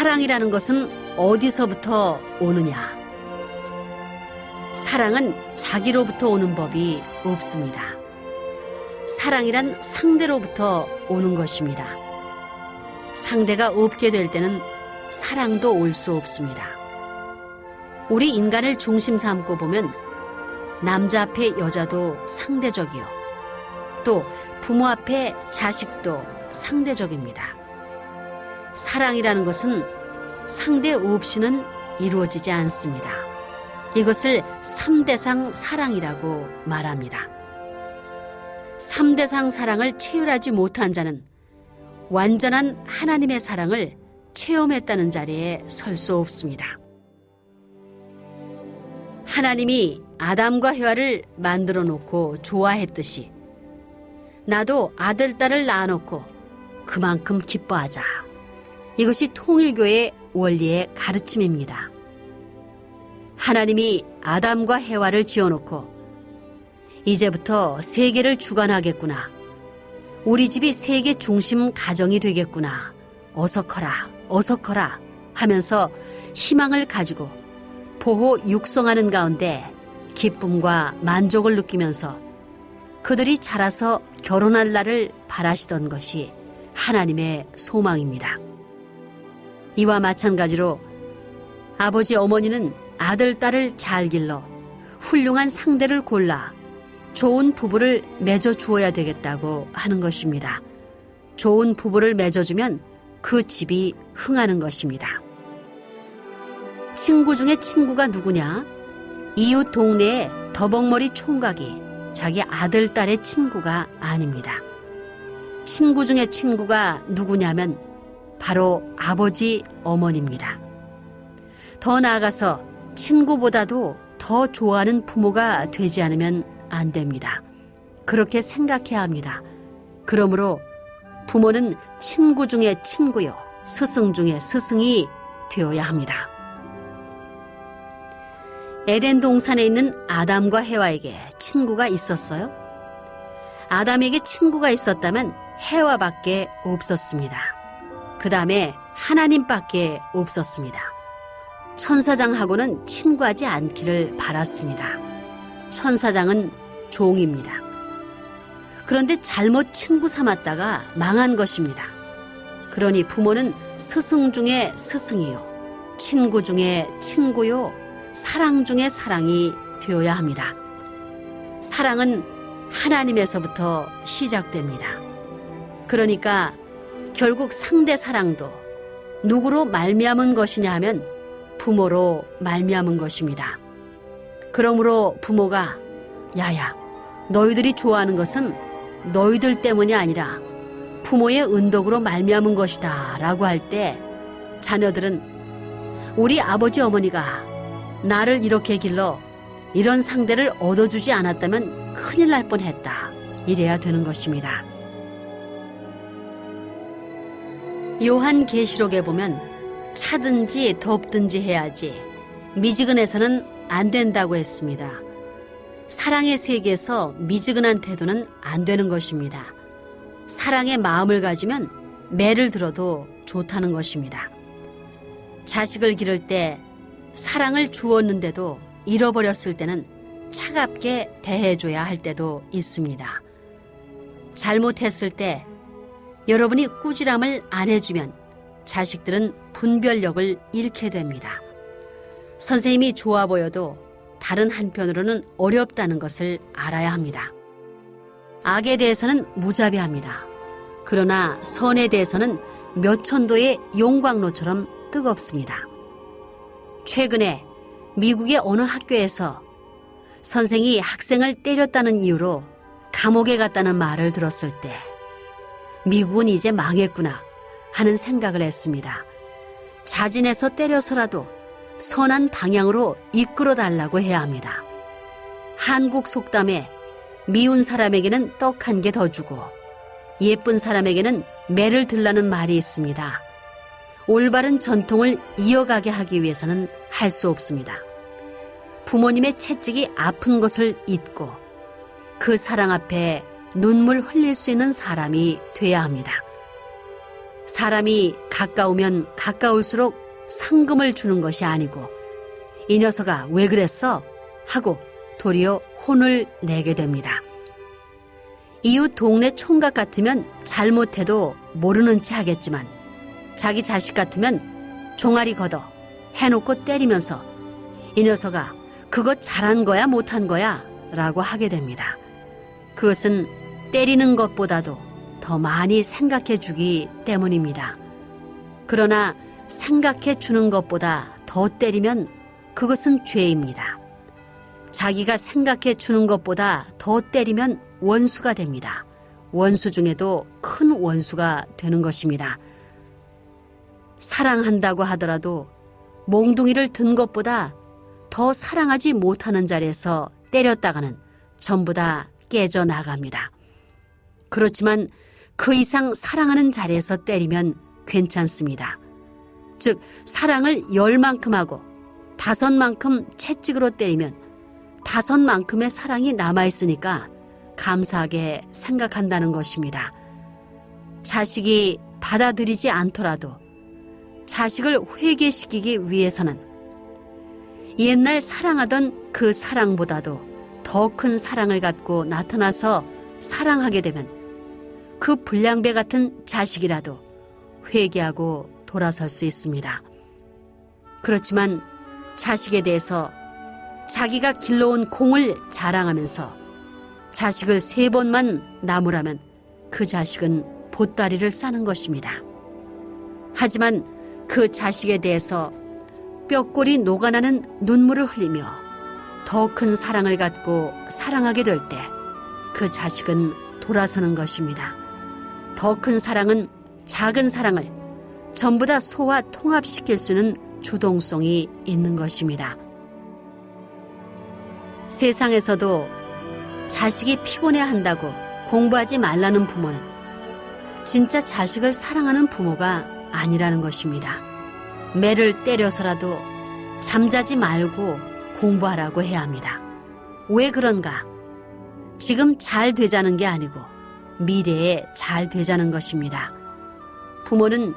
사랑이라는 것은 어디서부터 오느냐? 사랑은 자기로부터 오는 법이 없습니다. 사랑이란 상대로부터 오는 것입니다. 상대가 없게 될 때는 사랑도 올 수 없습니다. 우리 인간을 중심 삼고 보면 남자 앞에 여자도 상대적이요. 또 부모 앞에 자식도 상대적입니다. 사랑이라는 것은 상대 없이는 이루어지지 않습니다. 이것을 3대상 사랑이라고 말합니다. 3대상 사랑을 체휼하지 못한 자는 완전한 하나님의 사랑을 체험했다는 자리에 설 수 없습니다. 하나님이 아담과 해와를 만들어 놓고 좋아했듯이 나도 아들, 딸을 낳아놓고 그만큼 기뻐하자. 이것이 통일교의 원리의 가르침입니다. 하나님이 아담과 해와를 지어놓고 이제부터 세계를 주관하겠구나. 우리 집이 세계 중심 가정이 되겠구나. 어서 커라, 어서 커라 하면서 희망을 가지고 보호 육성하는 가운데 기쁨과 만족을 느끼면서 그들이 자라서 결혼할 날을 바라시던 것이 하나님의 소망입니다. 이와 마찬가지로 아버지 어머니는 아들, 딸을 잘 길러 훌륭한 상대를 골라 좋은 부부를 맺어주어야 되겠다고 하는 것입니다. 좋은 부부를 맺어주면 그 집이 흥하는 것입니다. 친구 중에 친구가 누구냐? 이웃 동네의 더벅머리 총각이 자기 아들, 딸의 친구가 아닙니다. 친구 중에 친구가 누구냐면 바로 아버지, 어머니입니다. 더 나아가서 친구보다도 더 좋아하는 부모가 되지 않으면 안 됩니다. 그렇게 생각해야 합니다. 그러므로 부모는 친구 중에 친구요, 스승 중에 스승이 되어야 합니다. 에덴 동산에 있는 아담과 해와에게 친구가 있었어요? 아담에게 친구가 있었다면 해와밖에 없었습니다. 그 다음에 하나님밖에 없었습니다. 천사장하고는 친구하지 않기를 바랐습니다. 천사장은 종입니다. 그런데 잘못 친구 삼았다가 망한 것입니다. 그러니 부모는 스승 중에 스승이요, 친구 중에 친구요, 사랑 중에 사랑이 되어야 합니다. 사랑은 하나님에서부터 시작됩니다. 그러니까 결국 상대 사랑도 누구로 말미암은 것이냐 하면 부모로 말미암은 것입니다. 그러므로 부모가 야야, 너희들이 좋아하는 것은 너희들 때문이 아니라 부모의 은덕으로 말미암은 것이다 라고 할 때 자녀들은 우리 아버지 어머니가 나를 이렇게 길러 이런 상대를 얻어주지 않았다면 큰일 날 뻔했다. 이래야 되는 것입니다. 요한계시록에 보면 차든지 덥든지 해야지 미지근해서는 안 된다고 했습니다. 사랑의 세계에서 미지근한 태도는 안 되는 것입니다. 사랑의 마음을 가지면 매를 들어도 좋다는 것입니다. 자식을 기를 때 사랑을 주었는데도 잃어버렸을 때는 차갑게 대해줘야 할 때도 있습니다. 잘못했을 때 여러분이 꾸지람을 안 해주면 자식들은 분별력을 잃게 됩니다. 선생님이 좋아 보여도 다른 한편으로는 어렵다는 것을 알아야 합니다. 악에 대해서는 무자비합니다. 그러나 선에 대해서는 몇천도의 용광로처럼 뜨겁습니다. 최근에 미국의 어느 학교에서 선생이 학생을 때렸다는 이유로 감옥에 갔다는 말을 들었을 때 미국은 이제 망했구나 하는 생각을 했습니다. 자진해서 때려서라도 선한 방향으로 이끌어달라고 해야 합니다. 한국 속담에 미운 사람에게는 떡 한 개 더 주고 예쁜 사람에게는 매를 들라는 말이 있습니다. 올바른 전통을 이어가게 하기 위해서는 할 수 없습니다. 부모님의 채찍이 아픈 것을 잊고 그 사랑 앞에 눈물 흘릴 수 있는 사람이 돼야 합니다. 사람이 가까우면 가까울수록 상금을 주는 것이 아니고 이 녀석아 왜 그랬어? 하고 도리어 혼을 내게 됩니다. 이웃 동네 총각 같으면 잘못해도 모르는 체 하겠지만 자기 자식 같으면 종아리 걷어 해놓고 때리면서 이 녀석아 그거 잘한 거야 못한 거야? 라고 하게 됩니다. 그것은 때리는 것보다도 더 많이 생각해 주기 때문입니다. 그러나 생각해 주는 것보다 더 때리면 그것은 죄입니다. 자기가 생각해 주는 것보다 더 때리면 원수가 됩니다. 원수 중에도 큰 원수가 되는 것입니다. 사랑한다고 하더라도 몽둥이를 든 것보다 더 사랑하지 못하는 자리에서 때렸다가는 전부 다 깨져나갑니다. 그렇지만 그 이상 사랑하는 자리에서 때리면 괜찮습니다. 즉 사랑을 10만큼 하고 5만큼 채찍으로 때리면 5만큼의 사랑이 남아있으니까 감사하게 생각한다는 것입니다. 자식이 받아들이지 않더라도 자식을 회개시키기 위해서는 옛날 사랑하던 그 사랑보다도 더 큰 사랑을 갖고 나타나서 사랑하게 되면 그 불량배 같은 자식이라도 회개하고 돌아설 수 있습니다. 그렇지만 자식에 대해서 자기가 길러온 공을 자랑하면서 자식을 3번만 나무라면 그 자식은 보따리를 싸는 것입니다. 하지만 그 자식에 대해서 뼈골이 녹아나는 눈물을 흘리며 더 큰 사랑을 갖고 사랑하게 될 때 그 자식은 돌아서는 것입니다. 더 큰 사랑은 작은 사랑을 전부 다 소화 통합시킬 수 있는 주동성이 있는 것입니다. 세상에서도 자식이 피곤해한다고 공부하지 말라는 부모는 진짜 자식을 사랑하는 부모가 아니라는 것입니다. 매를 때려서라도 잠자지 말고 공부하라고 해야 합니다. 왜 그런가? 지금 잘 되자는 게 아니고 미래에 잘 되자는 것입니다. 부모는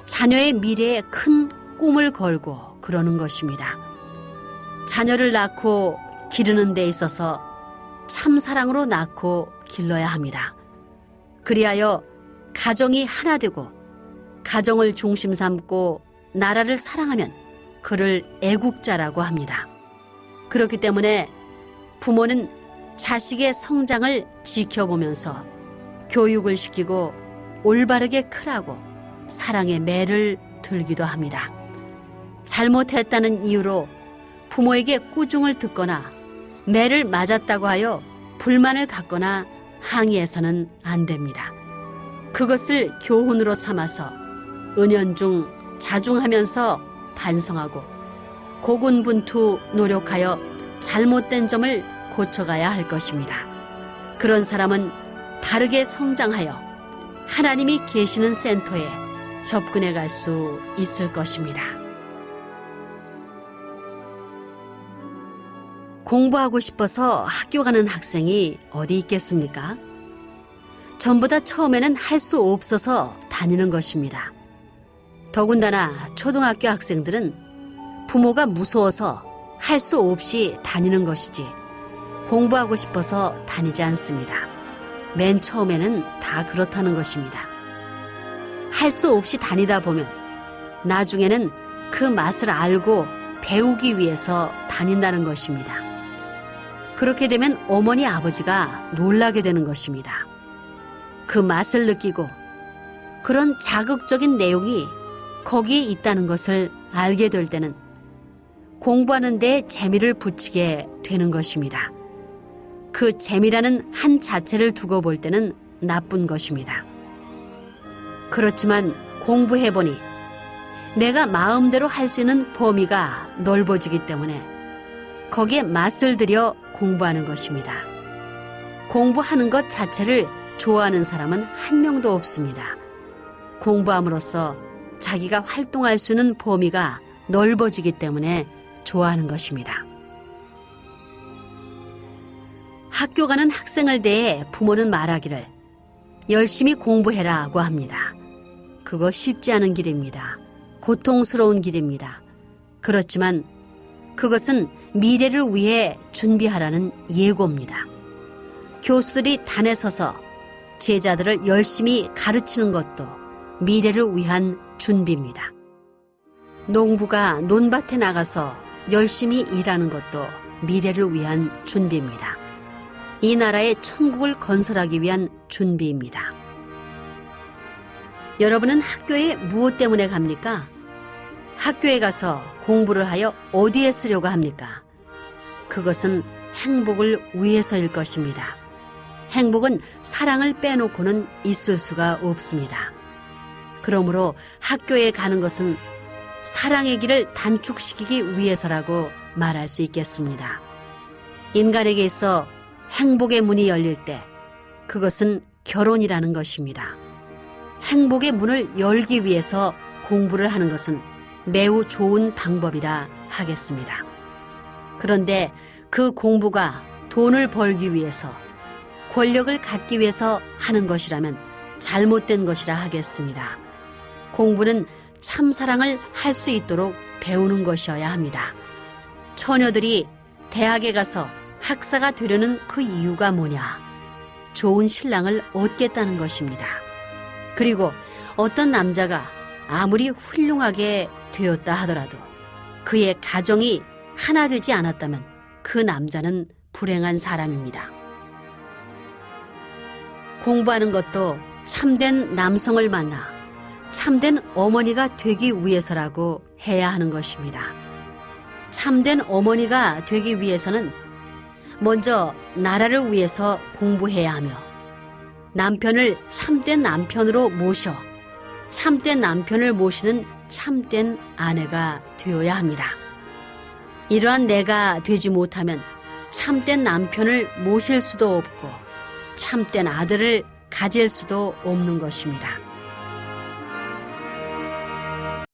자녀의 미래에 큰 꿈을 걸고 그러는 것입니다. 자녀를 낳고 기르는 데 있어서 참사랑으로 낳고 길러야 합니다. 그리하여 가정이 하나 되고 가정을 중심 삼고 나라를 사랑하면 그를 애국자라고 합니다. 그렇기 때문에 부모는 자식의 성장을 지켜보면서 교육을 시키고 올바르게 크라고 사랑의 매를 들기도 합니다. 잘못했다는 이유로 부모에게 꾸중을 듣거나 매를 맞았다고 하여 불만을 갖거나 항의해서는 안 됩니다. 그것을 교훈으로 삼아서 은연중 자중하면서 반성하고 고군분투 노력하여 잘못된 점을 고쳐가야 할 것입니다. 그런 사람은 바르게 성장하여 하나님이 계시는 센터에 접근해 갈 수 있을 것입니다. 공부하고 싶어서 학교 가는 학생이 어디 있겠습니까? 전부 다 처음에는 할 수 없어서 다니는 것입니다. 더군다나 초등학교 학생들은 부모가 무서워서 할 수 없이 다니는 것이지 공부하고 싶어서 다니지 않습니다. 맨 처음에는 다 그렇다는 것입니다. 할 수 없이 다니다 보면 나중에는 그 맛을 알고 배우기 위해서 다닌다는 것입니다. 그렇게 되면 어머니 아버지가 놀라게 되는 것입니다. 그 맛을 느끼고 그런 자극적인 내용이 거기에 있다는 것을 알게 될 때는 공부하는 데 재미를 붙이게 되는 것입니다. 그 재미라는 한 자체를 두고 볼 때는 나쁜 것입니다. 그렇지만 공부해보니 내가 마음대로 할 수 있는 범위가 넓어지기 때문에 거기에 맛을 들여 공부하는 것입니다. 공부하는 것 자체를 좋아하는 사람은 한 명도 없습니다. 공부함으로써 자기가 활동할 수 있는 범위가 넓어지기 때문에 좋아하는 것입니다. 학교 가는 학생을 대해 부모는 말하기를 열심히 공부해라고 합니다. 그거 쉽지 않은 길입니다. 고통스러운 길입니다. 그렇지만 그것은 미래를 위해 준비하라는 예고입니다. 교수들이 단에 서서 제자들을 열심히 가르치는 것도 미래를 위한 준비입니다. 농부가 논밭에 나가서 열심히 일하는 것도 미래를 위한 준비입니다. 이 나라의 천국을 건설하기 위한 준비입니다. 여러분은 학교에 무엇 때문에 갑니까? 학교에 가서 공부를 하여 어디에 쓰려고 합니까? 그것은 행복을 위해서일 것입니다. 행복은 사랑을 빼놓고는 있을 수가 없습니다. 그러므로 학교에 가는 것은 사랑의 길을 단축시키기 위해서라고 말할 수 있겠습니다. 인간에게 있어 행복의 문이 열릴 때 그것은 결혼이라는 것입니다. 행복의 문을 열기 위해서 공부를 하는 것은 매우 좋은 방법이라 하겠습니다. 그런데 그 공부가 돈을 벌기 위해서, 권력을 갖기 위해서 하는 것이라면 잘못된 것이라 하겠습니다. 공부는 참사랑을 할 수 있도록 배우는 것이어야 합니다. 처녀들이 대학에 가서 학사가 되려는 그 이유가 뭐냐? 좋은 신랑을 얻겠다는 것입니다. 그리고 어떤 남자가 아무리 훌륭하게 되었다 하더라도 그의 가정이 하나 되지 않았다면 그 남자는 불행한 사람입니다. 공부하는 것도 참된 남성을 만나 참된 어머니가 되기 위해서라고 해야 하는 것입니다. 참된 어머니가 되기 위해서는 먼저 나라를 위해서 공부해야 하며 남편을 참된 남편으로 모셔 참된 남편을 모시는 참된 아내가 되어야 합니다. 이러한 내가 되지 못하면 참된 남편을 모실 수도 없고 참된 아들을 가질 수도 없는 것입니다.